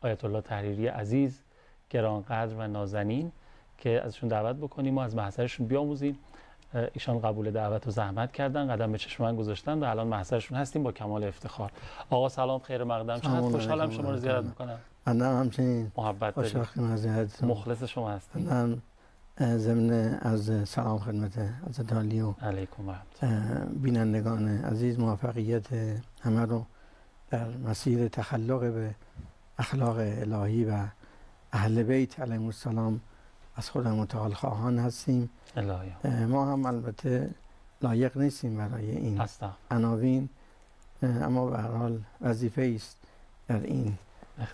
آیت الله تحریری عزیز گرانقدر و نازنین که ازشون دعوت بکنیم و از محضرشون بیاموزیم. ایشان قبول دعوت و زحمت کردن، قدم به چشم من گذاشتن و الان محضرشون هستیم با کمال افتخار. آقا سلام، خیر مقدم. چقدر خوشحالم شما رو زیارت میکنم. من همچنین محبت دارید. مخلص شما هستیم. من ضمن از سلام خدمت حضرت عالی و علیکم و بینندگان عزیز، موفقیت همه رو در مسیر تخلق به اخلاق الهی و اهل بیت علیهم السلام از خدا متعال خواهان هستیم. الهی ما هم البته لایق نیستیم برای این عناوین، اما به هر حال وظیفه است در این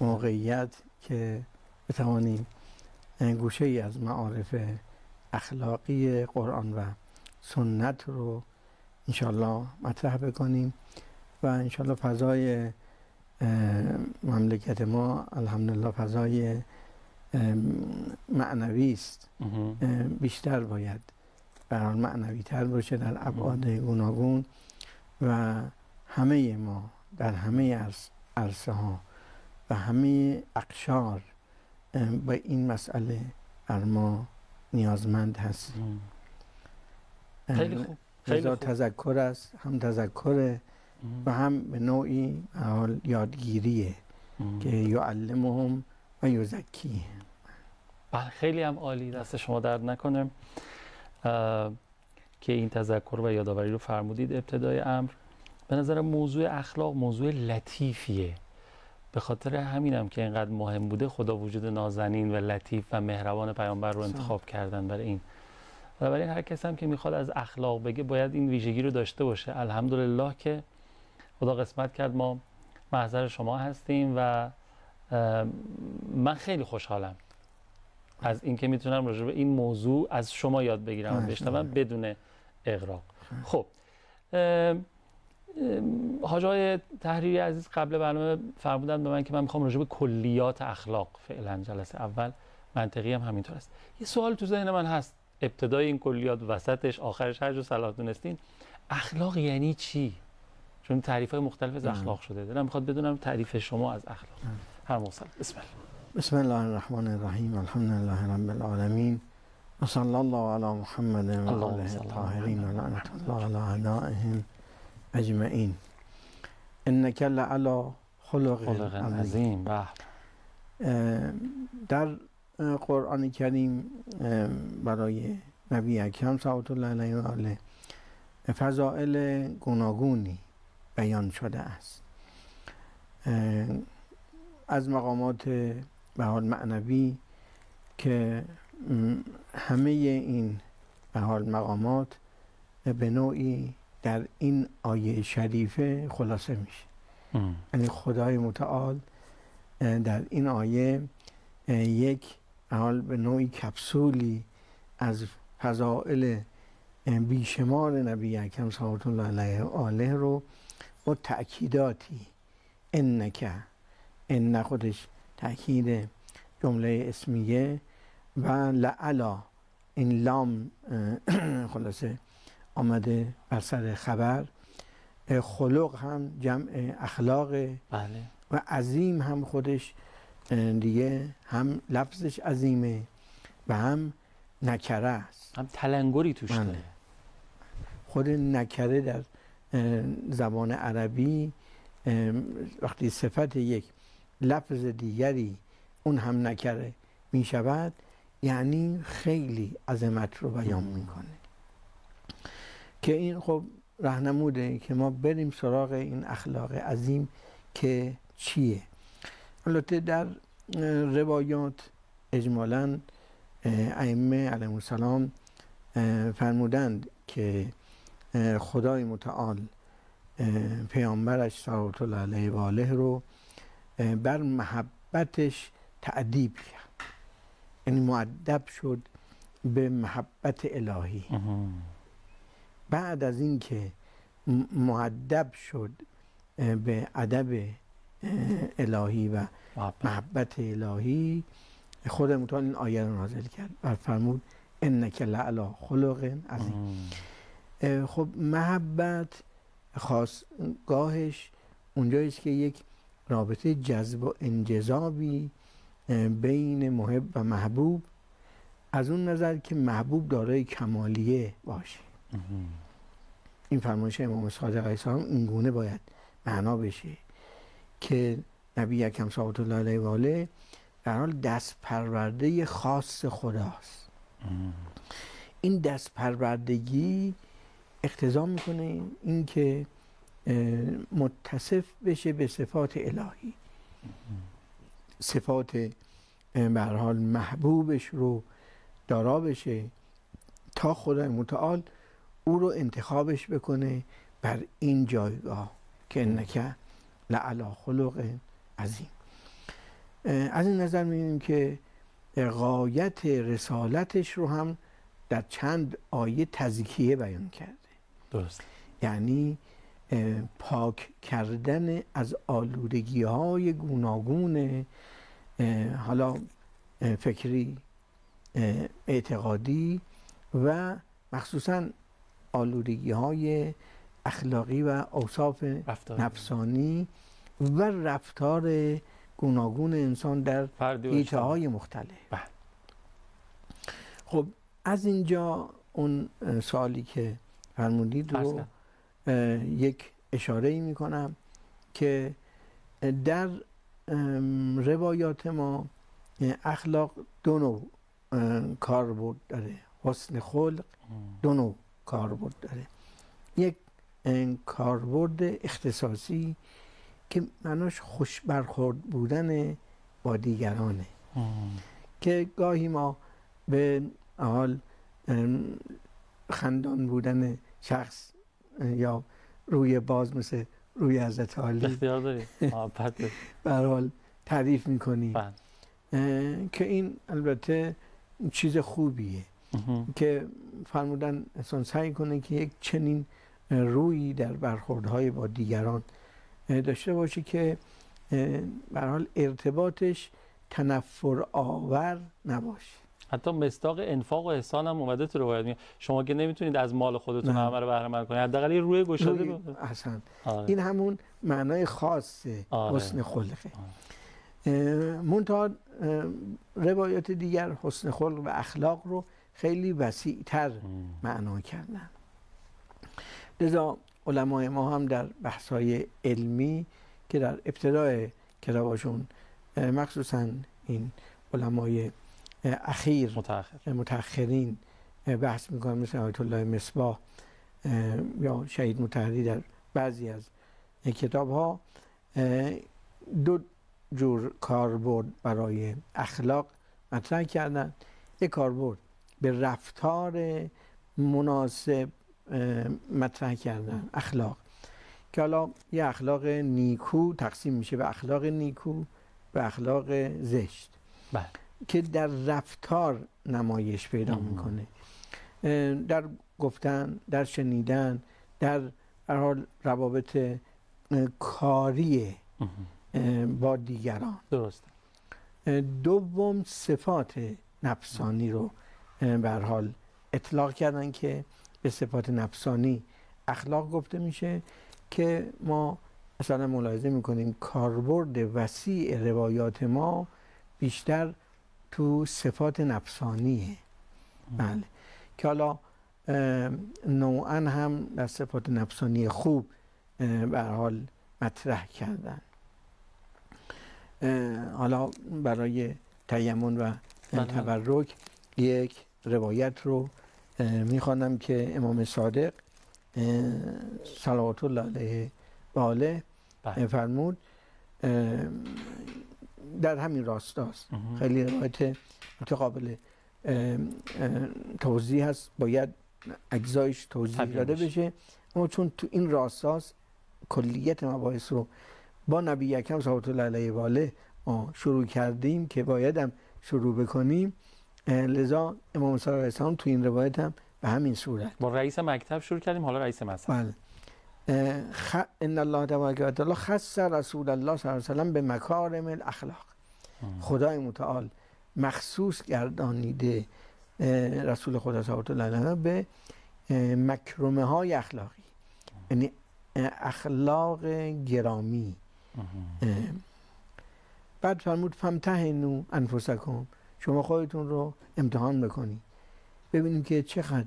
موقعیت که بتوانیم گوشه ای از معارف اخلاقی قرآن و سنت رو انشالله مطرح بکنیم و انشالله فضای مملکت ما الحمدلله فضای معنوی است. بیشتر باید برای معنوی تر باشه در ابعاد گوناگون و همه ما در همه عرصه ها و همه اقشار با این مسئله بر ما نیازمند هستیم. خیلی خوب. خیلی خوب. تذکر است، هم تذکر و هم به نوعی حال یادگیریه که یعلمهم و یزکیهم. بله خیلی هم عالی، دست شما درد نکنه که این تذکر و یادآوری رو فرمودید ابتدای امر. به نظر موضوع اخلاق موضوع لطیفیه، به خاطر همینم که اینقدر مهم بوده خدا وجود نازنین و لطیف و مهربان پیامبر رو انتخاب کردن برای این. و برای هر کس هم که میخواد از اخلاق بگه باید این ویژگی رو داشته باشه. الحمدلله که خدا قسمت کرد ما محضر شما هستیم و من خیلی خوشحالم از اینکه میتونم راجع به این موضوع از شما یاد بگیرم و بشنوم بدون اغراق. خب حاج آقای تحریری عزیز قبل برنامه فرمودن به من که من میخوام راجع به کلیات اخلاق فعلا جلسه اول، منطقی هم همینطور است. یه سوال تو ذهن من هست، ابتدای این کلیات، وسطش، آخرش، هر جا صلاح دونستین، اخلاق یعنی چی؟ چون تعریف‌های مختلف از اخلاق شده. دلم میخواد بدونم تعریف شما از اخلاق. هر موصل. بسم الله. بسم الله الرحمن الرحیم. الحمدلله رب العالمین و صلی الله علی محمد و آله الطاهرین و لعنت الله علی اعدائهم اجمعین. انک لعلی خلق عظیم. در قرآن کریم برای نبی اکرم صلوات الله علیه و آله فضائل گوناگونی بیان شده است. از مقامات به حال معنوی که همه این به حال مقامات به نوعی در این آیه شریفه خلاصه میشه. یعنی خدای متعال در این آیه یک حال به نوعی کپسولی از فضائل بیشمار نبی اکرم صلوات الله علیه و آله رو با تأکیداتی، انک، ان خودش تأکید جمله اسمیه و لعلا، این لام خلاصه آمده بر سر خبر، خلق هم جمع اخلاق، بله، و عظیم هم خودش دیگه هم لفظش عظیمه و هم نکره است، هم تلنگری توش داره. خود نکره در زبان عربی وقتی صفت یک لفظ دیگری اون هم نکره می شود یعنی خیلی عظمت رو بیان میکنه که این خب راهنموده که ما بریم سراغ این اخلاق عظیم که چیه. البته در روایات اجمالاً ائمه علیهم السلام فرمودند که خدای متعال پیامبرش صلوات الله علیه و آله رو بر محبتش تأدیب کرد، یعنی مؤدب شد به محبت الهی. بعد از این که مؤدب شد به ادب الهی و محبت الهی، خود متعال این آیه رو نازل کرد و فرمود انک لعلی خلق عظیم. خب محبت خاصگاهش اونجاییست که یک رابطه جذب و انجذابی بین محب و محبوب، از اون نظر که محبوب دارای کمالیه باشه. این فرمایش امام صادق علیه السلام این گونه باید معنا بشه که نبی اکرم صلی الله علیه و آله در حال دست پرورده خاص خداست. این دست پروردگی اقتضا میکنه این که متصف بشه به صفات الهی، صفات به هر حال محبوبش رو دارا بشه تا خدای متعال او رو انتخابش بکنه بر این جایگاه که انک لعلی خلق عظیم. از این نظر می‌بینیم که غایت رسالتش رو هم در چند آیه تزکیه بیان کرده. درست. یعنی پاک کردن از آلودگی‌های گوناگون، حالا فکری، اعتقادی و مخصوصاً آلودگی‌های اخلاقی و اوصاف نفسانی و رفتار گوناگون انسان در حیطه‌های مختلف. خب از اینجا اون سوالی که فرمودید رو یک اشاره‌ای می‌کنم که در روایات ما اخلاق دو نوع کاربرد داره. حسن خلق دو نوع کاربرد داره. یک کاربرد اختصاصی که معناش خوش برخورد بودن با دیگرانه که گاهی ما به حال خندان بودن شخص یا روی باز مثل روی حضرت علی اختیار داری به هر حال تعریف میکنی که این البته چیز خوبیه که فرمودن انسان سعی کنه که یک چنین روی در برخوردهای با دیگران داشته باشه که به هر حال ارتباطش تنفر آور نباشه. حتی مصداق انفاق و احسان هم اومده تو روایت میگه شما که نمیتونید از مال خودتون همه رو بهره مند کنید، حداقل یه روی گشاده احسن. این همون معنای خاص حسن خلقه. منتها روایات دیگر حسن خلق و اخلاق رو خیلی وسیع‌تر معنا کردن. لذا علمای ما هم در بحث‌های علمی که در ابتدای کتاباشون، مخصوصاً این علمای اخیر متأخرین بحث میکنن، مثل آیت الله مصباح یا شهید مطهری در بعضی از کتاب‌ها دو جور کاربرد برای اخلاق مطرح کردن. یک کاربرد به رفتار مناسب مطرح کردن، اخلاق که حالا یه اخلاق نیکو تقسیم میشه به اخلاق نیکو و اخلاق زشت که در رفتار نمایش پیدا میکنه، در گفتن، در شنیدن، در هر حال روابط کاری با دیگران. درست. دوم صفات نفسانی رو به هر حال اطلاق کردن که به صفات نفسانی اخلاق گفته میشه که ما مثلا ملاحظه میکنیم کاربرد وسیع روایات ما بیشتر تو صفات نفسانیه. بله که حالا نوعا هم در صفات نفسانی خوب به هر حال مطرح کردن. حالا برای تیمم و تبرک یک روایت رو میخوانم که امام صادق صلوات الله علیه و آله فرمود، در همین راستاست. خیلی روایت متقابل توضیح هست، باید اجزایش توضیح داده بشه، اما چون تو این راستاست کلیت مباحث رو با نبی اکرم صلوات الله علیه و آله شروع کردیم که بایدم شروع بکنیم، لذا امام صادق علیه السلام تو این روایت هم به همین صورت با رئیس مکتب شروع کردیم، حالا رئیس مذهب. بله. ان الله تبارک و تعالی خص رسول الله صلی الله علیه و سلم به مکارم الاخلاق. خدای متعال مخصوص گردانیده رسول خدا صلوات الله علیه به مکرمه های اخلاقی، یعنی اخلاق گرامی بعد فرمود فامتحنوا انفسکم، شما خودتون رو امتحان بکنید ببینیم که چقدر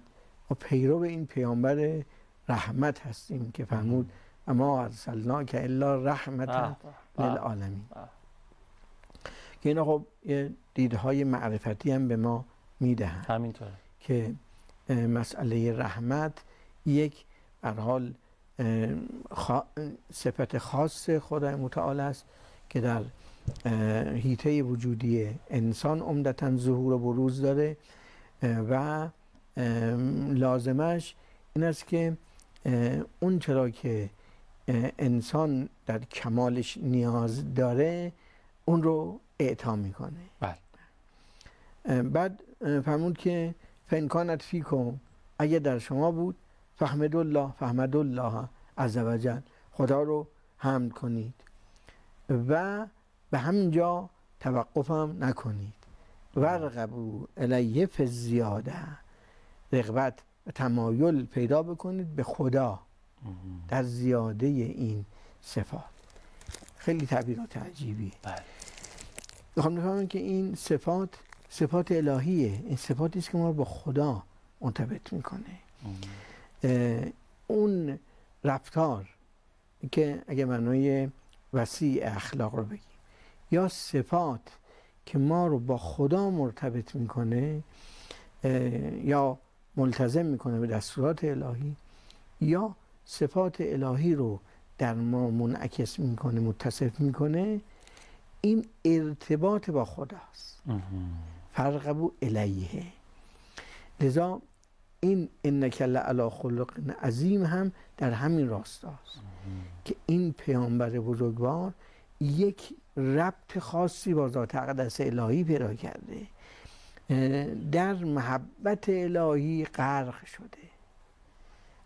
ما پیرو این پیامبر رحمت هستیم که فرمود اما ارسلناک الا رحمتا للعالمین. که اینا خب یه دیدهای معرفتی هم به ما میدهند همینطوره که مسئله رحمت یک به هر حال صفت خاص خدای متعال است که در حیطه وجودی انسان عمدتاً ظهور و بروز داره و لازمش این است که اون چرا که انسان در کمالش نیاز داره اون رو اعطا میکنه. بله. بعد فرمود که فإن کانت فیکم، اگه در شما بود فحمد الله عزوجل، خدا رو حمد کنید و به همینجا توقف هم نکنید. ورغبوا الیه فی الزیاده، رغبت و تمایل پیدا بکنید به خدا در زیاده این صفات. خیلی تعبیرات عجیبیه. میخوام بفهمم که این صفات الهیه، این صفاتی است که ما رو با خدا مرتبط میکنه. اون رفتار که اگه معنای وسیع اخلاق رو بگیم یا صفات که ما رو با خدا مرتبط میکنه یا ملتزم میکنه به دستورات الهی یا صفات الهی رو در ما منعکس میکنه، متصف میکنه، این ارتباط با خداست. فرغبوا الیه. لذا این انک لعلی خلق عظیم هم در همین راستاست که این پیامبر بزرگوار یک ربط خاصی با ذات اقدس الهی پیدا کرده، در محبت الهی غرق شده.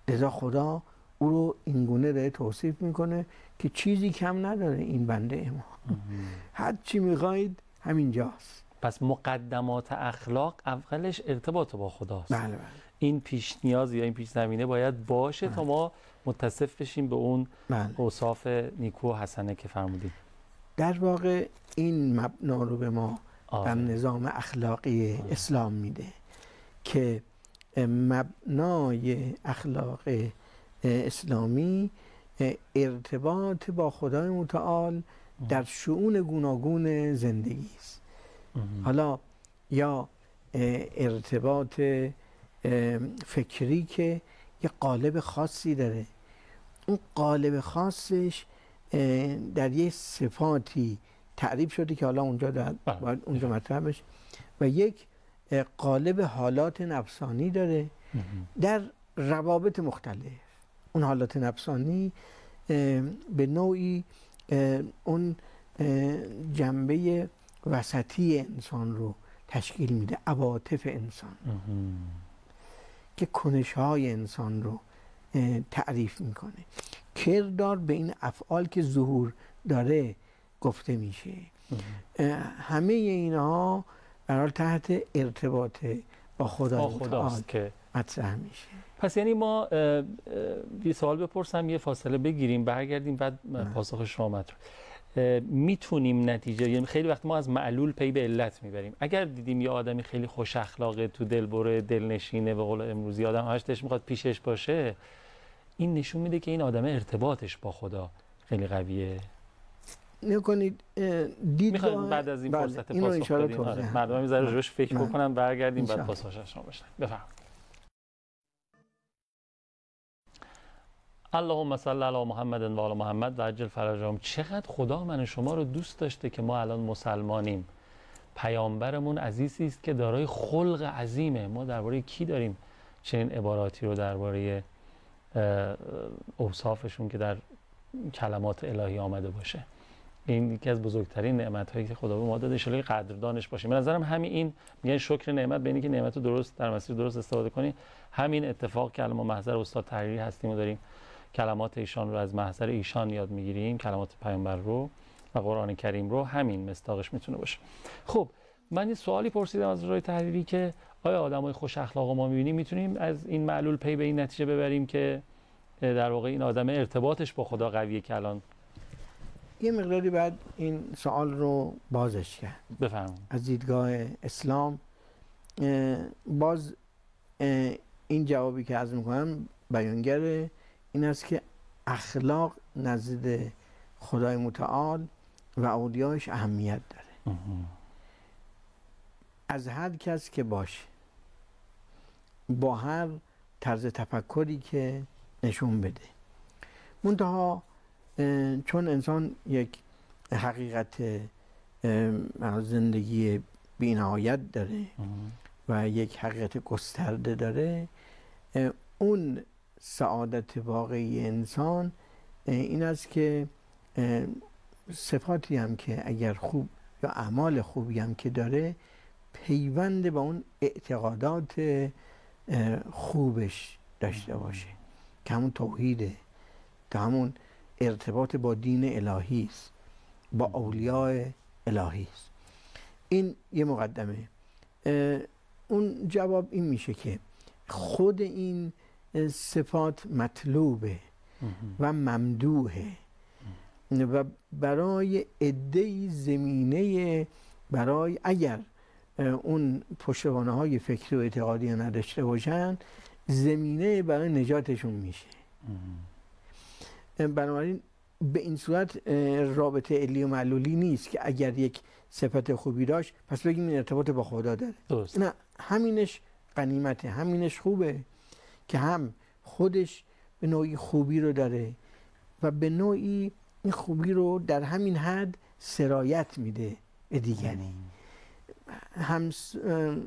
لذا خدا او رو اینگونه داره توصیف میکنه که چیزی کم نداره این بنده ما، هر چی میخواید همینجاست. پس مقدمات اخلاق اولش ارتباط با خداست. بله. این پیش نیاز یا این پیش زمینه باید باشه تا ما متصف بشیم به اون اوصاف نیکو و حسنه که فرمودید. در واقع این مبنا رو به ما در نظام اخلاقی اسلام میده که مبنای اخلاق اسلامی ارتباط با خدای متعال در شؤون گوناگون زندگی است. حالا یا ارتباط فکری که یه قالب خاصی داره، اون قالب خاصش در یه صفاتی تعریف شده که حالا اونجا باید اونجا مطرح بشه، و یک قالب حالات نفسانی داره در روابط مختلف. اون حالات نفسانی به نوعی اون جنبه وسطی انسان رو تشکیل میده، عواطف انسان که کنش‌های انسان رو تعریف میکنه. کردار به این افعال که ظهور داره گفته میشه. همه اینها برای تحت ارتباط با خداست که مطرح میشه. پس یعنی ما یه سوال بپرسم، یه فاصله بگیریم، برگردیم، بعد پاسخ شما مطرح. میتونیم نتیجه، یعنی خیلی وقت ما از معلول پی به علت میبریم. اگر دیدیم یه آدمی خیلی خوش اخلاقه، تو دلبره، دلنشینه، به قول امروزی آدم همش دلش میخواد پیشش باشه، این نشون میده که این آدم ارتباطش با خدا خیلی قویه. نکنید میخوایم بعد از این فرصت پاسخ بدیم. مردم هم ذره روش فکر بکنن، برگردیم بعد پاسخش شما بشن. بفرمایید. اللهم صل علی محمد و آل محمد و عجل فرجهم. چقدر خدا من شما رو دوست داشته که ما الان مسلمانیم. پیامبرمون عزیزی است که دارای خلق عظیمه. ما درباره کی داریم چنین عباراتی رو درباره اوصافشون که در کلمات الهی آمده باشه؟ این یکی از بزرگترین نعمت‌هایی که خدا به ما داده، ان شاءالله قدردانش باشیم. به نظرم همین این میگن شکر نعمت، به اینی که نعمت رو درست در مسیر درست استفاده کنی. همین اتفاق که الان ما محضر استاد تحریری هستیم و داریم کلمات ایشان رو از محضر ایشان یاد میگیریم، کلمات پیامبر رو و قرآن کریم رو، همین مصداقش میتونه باشه. خب من یه سوالی پرسیدم از رای تحریری که آیا آدمای خوش اخلاق ما میبینیم میتونیم از این معلول پی به این نتیجه ببریم که در واقع این آدم ارتباطش با خدا قویه که الان یه مقداری بعد این سوال رو بازش کرد. بفرمایید. از دیدگاه اسلام باز این جوابی که عرض میکنم بیانگر این است که اخلاق نزد خدای متعال و اولیاش اهمیت داره. از هر کس که باشه، با هر طرز تفکری که نشون بده. منتها چون انسان یک حقیقت زندگی بی‌نهایت داره و یک حقیقت گسترده داره، اون سعادت واقعی انسان این است که صفاتی هم که اگر خوب یا اعمال خوبی هم که داره پیوند با اون اعتقادات خوبش داشته باشه که همون توحیده، که همون ارتباط با دین الهی است، با اولیاء الهی است. این یه مقدمه. اون جواب این میشه که خود این صفات مطلوبه و ممدوحه و برای عده‌ای زمینه، برای اگر اون پشتوانه‌های فکری و اعتقادی نداشته باشن، زمینه برای نجاتشون میشه. بنابراین به این صورت رابطه علی و معلولی نیست که اگر یک صفت خوبی داشت پس بگیم این ارتباط با خدا داره. درست. نه، همینش غنیمته، همینش خوبه که هم خودش به نوعی خوبی رو داره و به نوعی این خوبی رو در همین حد سرایت میده به دیگری.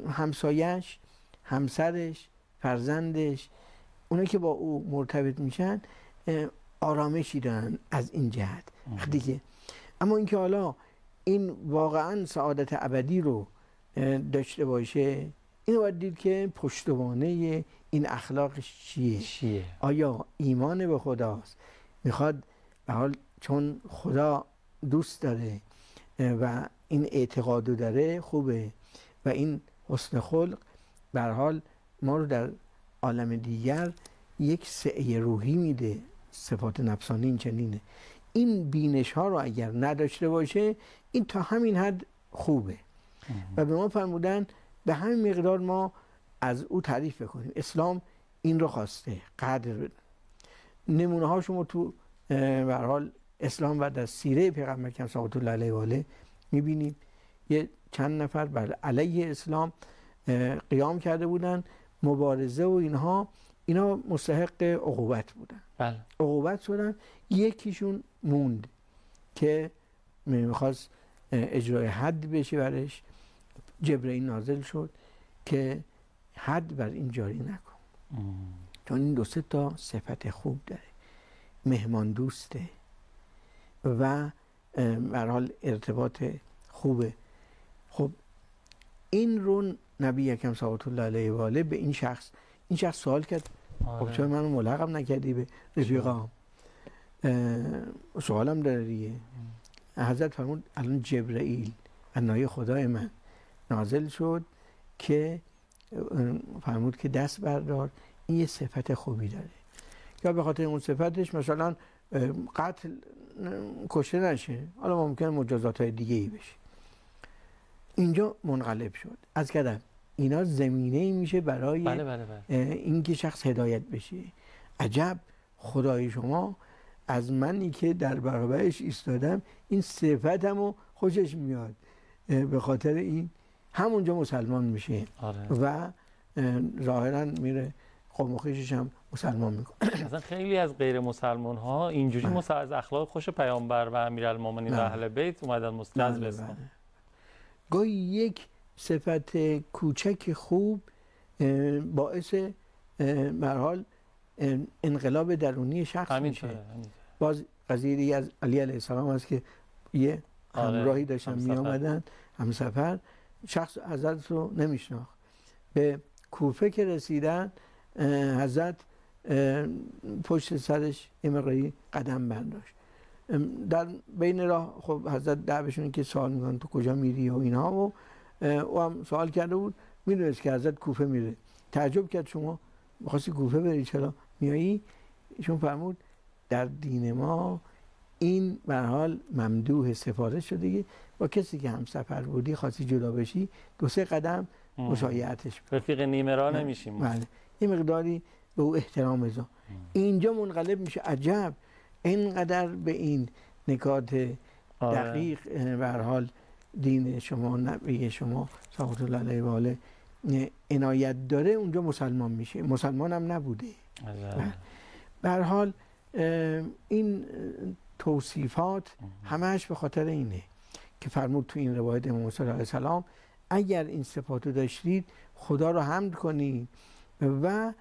همسایش، همسرش، فرزندش، اونایی که با او مرتبط میشن آرامشی دارن از این جهت دیگه. اما اینکه حالا این واقعا سعادت ابدی رو داشته باشه، اینو باید دید که پشتوانه این اخلاقش چیه؟ آیا ایمان به خداست؟ میخواد به حال چون خدا دوست داره و این اعتقادو داره خوبه و این حسن خلق به هر حال ما رو در عالم دیگر یک سعی روحی میده. صفات نفسانی این چنینه. این بینش ها رو اگر نداشته باشه، این تا همین حد خوبه و به ما فرمودن به همین مقدار ما از او تعریف بکنیم. اسلام این رو خواسته، قدر بدن. نمونه هاشو ما تو به هر حال اسلام و در سیره پیغمبر اکرم صلوات الله علیه و آله میبینیم. یه چند نفر بر علیه اسلام قیام کرده بودن، مبارزه و اینا مستحق عقوبت بودن. بله. عقوبت شدن. یکیشون موند که میخواست اجرای حد بشه برش. جبرئیل نازل شد که حد بر این جاری نکن، چون این 2-3 تا صفت خوب داره. مهمان دوسته و به هر حال ارتباط خوبه. خب این رو نبی اکرم صلوات الله علیه و آله به این شخص سوال کرد. خب چرا منو ملقب نکردی به رفیقام؟ سوالم داره دیگه. حضرت فرمود الان جبرئیل عنای خدای من نازل شد که فرمود که دست بردار، این یه صفت خوبی داره، یا به خاطر اون صفتش مثلا قتل کشته نشه، حالا ممکنه مجازات های دیگه ای بشه. اینجا منقلب شد. از کردم اینا زمینه میشه برای بله. اینکه شخص هدایت بشه. عجب خدای شما از منی که در برابرش ایستادم این صفتمو خوشش میاد، به خاطر این همونجا مسلمان میشه. و ظاهرا میره قوم و خویشش هم مسلمان میکنه. مثلا خیلی از غیر مسلمان ها اینجوری از اخلاق خوش پیامبر و امیرالمومنین و اهل بیت اومدن مستجاب اسلام. گاهی یک صفت کوچک خوب باعث به هر حال انقلاب درونی شخص میشه. باز قضیه دیگه از علی علیه السلام هست که یه همراهی داشتن می آمدن، همسفر. شخص حضرت رو نمیشناخت. به کوفه که رسیدن، حضرت پشت سرش یه مقداری قدم برداشت. در بین راه خب حضرت دعوشون که سوال میکنن تو کجا میری و اینها، و او هم سوال کرده بود، میدونست که حضرت کوفه میره. تعجب کرد شما میخواستی کوفه بری چرا میایی؟ ایشون فرمود در دین ما این به هر حال ممدوح سفارش شده با کسی که هم سفر بودی خواستی جدا بشی 2-3 قدم مشایعتش رفیق نیمه راه نمیشیم. بله یه مقداری به او احترام بذار. اینجا منقلب میشه عجب اینقدر به این نکات دقیق به هر حال دین شما نبی شما صلوات الله علیه و آله عنایت داره، اونجا مسلمان میشه. مسلمان هم نبوده. به هر حال این توصیفات همش به خاطر اینه که فرمود تو این روایت امام موسی علیه السلام اگر این صفاتو داشتید خدا رو حمد کنید و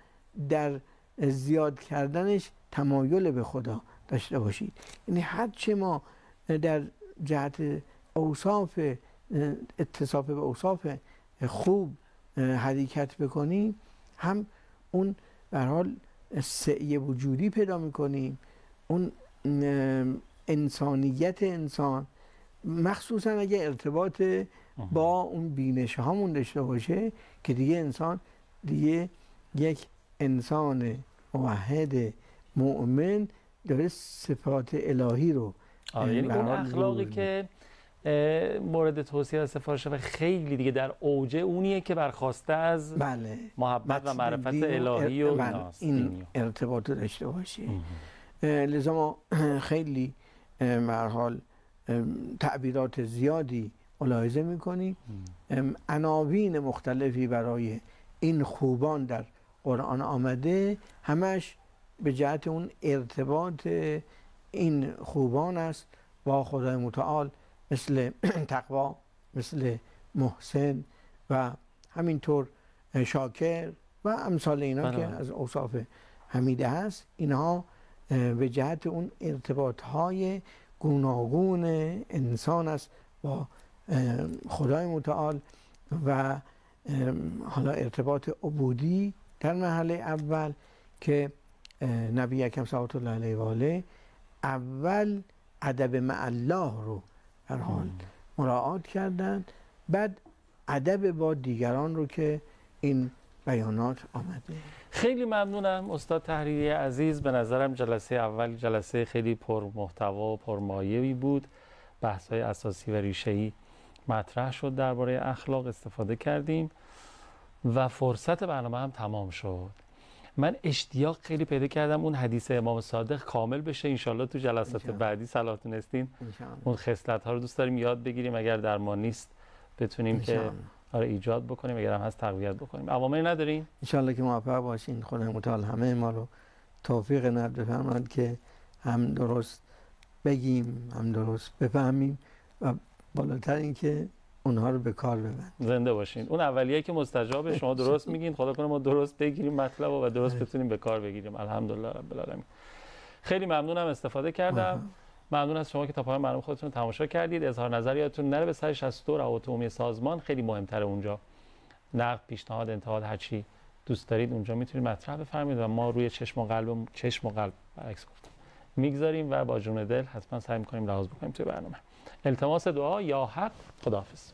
در زیاد کردنش تمایل به خدا داشته باشید. یعنی هرچه ما در جهت اوصاف اتصاف به اوصاف خوب حرکت بکنیم هم اون به هر حال سعی وجودی پیدا میکنیم، اون انسانیت انسان مخصوصا اگه ارتباط با اون بینش هامون داشته باشه که دیگه انسان دیگه یک انسان موحد مؤمن داره صفات الهی رو یعنی اون اخلاقی که مورد توصیه و سفارشه و خیلی دیگه در اوج اونیه که برخواسته از بله محبت و معرفت الهی و این ارتباط رو داشته باشی. لذا ما خیلی به هر حال تعبیرات زیادی ملاحظه میکنیم، عناوین مختلفی برای این خوبان در قرآن آمده، همش به جهت اون ارتباط این خوبان است با خدای متعال، مثل تقوا، مثل محسن و همینطور شاکر و امثال اینا که از اوصاف حمیده هست. اینها به جهت اون ارتباطهای گوناگون انسان است با خدای متعال و حالا ارتباط عبودی در مرحله اول که نبی اکرم صلوات الله علیه و آله اول ادب مع الله رو هر حال مراعات کردند، بعد ادب با دیگران رو که این بیانات آمده. خیلی ممنونم استاد تحریری عزیز. به نظرم جلسه اول جلسه خیلی پر محتوا و پرمایه‌ای بود. بحث‌های اساسی و ریشه‌ای مطرح شد، درباره اخلاق استفاده کردیم و فرصت برنامه هم تمام شد. من اشتیاق خیلی پیدا کردم اون حدیث امام صادق کامل بشه. انشالله تو جلسات بعدی صلاح تونستین اون خصلت‌ها رو دوست داریم یاد بگیریم، اگر در ما نیست بتونیم که ایجاد بکنیم، اگر هم هست تقویت بکنیم. عواملی ندارین؟ انشالله که موفق باشین. خدای متعال همه ما رو توفیق عنایت بفرماید که هم درست بگیم هم درست بفهمیم و بالاتر این که اونها رو به کار ببریم. زنده باشین. اون اولیه که مستجابه، شما درست میگین، خدا کنه ما درست بگیریم مطلب و درست بتونیم به کار بگیریم. الحمدلله رب العالمین. خیلی ممنونم استفاده کردم. ممنون از شما که تا پایان برنامه خودتون تماشا کردید. اظهار نظر یادتون نره به سر 62 روابط عمومی سازمان، خیلی مهمتره اونجا. نقد، پیشنهاد، انتقاد، هر چی دوست دارید اونجا میتونید مطرح بفرمایید و ما روی چشم و قلب برعکس گفتم میگذاریم و با جون دل حتما سعی می‌کنیم لحاظ بکنیم توی برنامه. التماس دعا یا حق. خداحافظ.